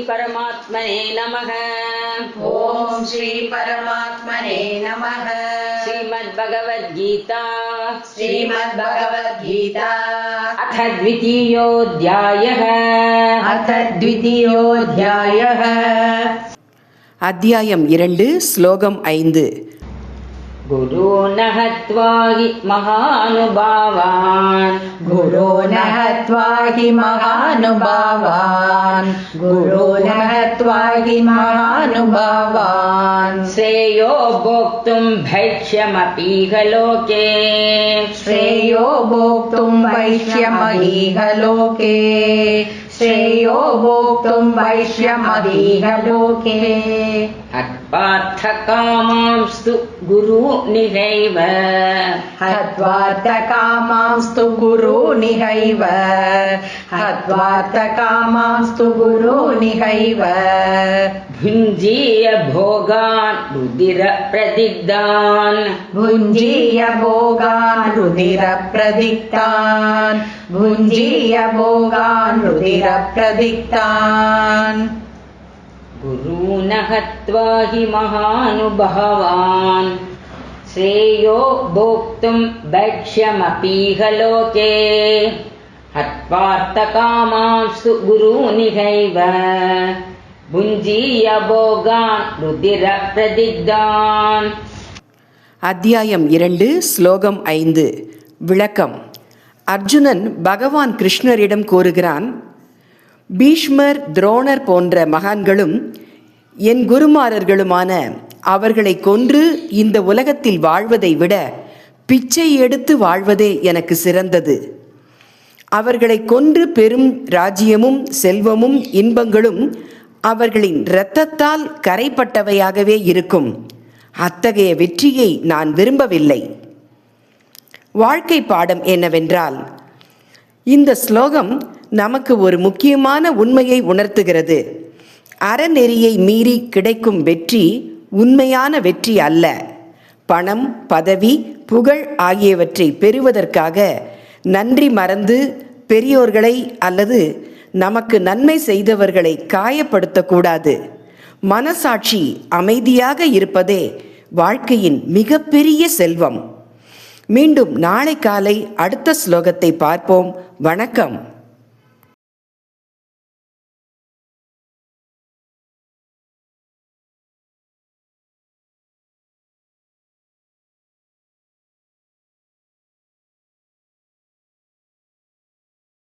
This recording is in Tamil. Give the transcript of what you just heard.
परमात्मने नमः। ओम श्री परमात्मने नमः। श्रीमद्भगवद्गीता अथ द्वितीयोऽध्यायः अध्यायम् 2 श्लोकम् 5 गुरो न हत्वा हि महानुभावान् श्रेयो भोक्तुं भैक्ष्यमपीह लोके हत्वार्थकामांस्तु गुरूनिहैव भुञ्जीय भोगान् रुधिरप्रदिग्धान् गुरून् हत्वा हि महानुभावान् श्रेयो भोक्तुं भैक्ष्यमपीह लोके हत्वार्थकामांस्तु गुरूनिहैव भुञ्जीय भोगान् रुधिरप्रदिग्धान्. அத்தியாயம் 2 ஸ்லோகம் 5 விளக்கம். அர்ஜுனன் பகவான் கிருஷ்ணரிடம் கூறுகிறான், பீஷ்மர், துரோணர் போன்ற மகான்களும் என் குருமாரர்களுமான அவர்களை கொன்று இந்த உலகத்தில் வாழ்வதை விட பிச்சை எடுத்து வாழ்வதே எனக்கு சிறந்தது. அவர்களை கொன்று பெரும் ராஜ்யமும் செல்வமும் இன்பங்களும் அவர்களின் இரத்தத்தால் கரைப்பட்டவையாகவே இருக்கும். அத்தகைய வெற்றியை நான் விரும்பவில்லை. வாழ்க்கை பாடம் என்னவென்றால், இந்த ஸ்லோகம் நமக்கு ஒரு முக்கியமான உண்மையை உணர்த்துகிறது. அறநெறியை மீறி கிடைக்கும் வெற்றி உண்மையான வெற்றி அல்ல. பணம், பதவி, புகழ் ஆகியவற்றை பெறுவதற்காக நன்றி மறந்து பெரியோர்களை அல்லது நமக்கு நன்மை செய்தவர்களை காயப்படுத்தக்கூடாது. மனசாட்சி அமைதியாக இருப்பதே வாழ்க்கையின் மிகப்பெரிய செல்வம். மீண்டும் நாளை காலை அடுத்த ஸ்லோகத்தை பார்ப்போம். வணக்கம்.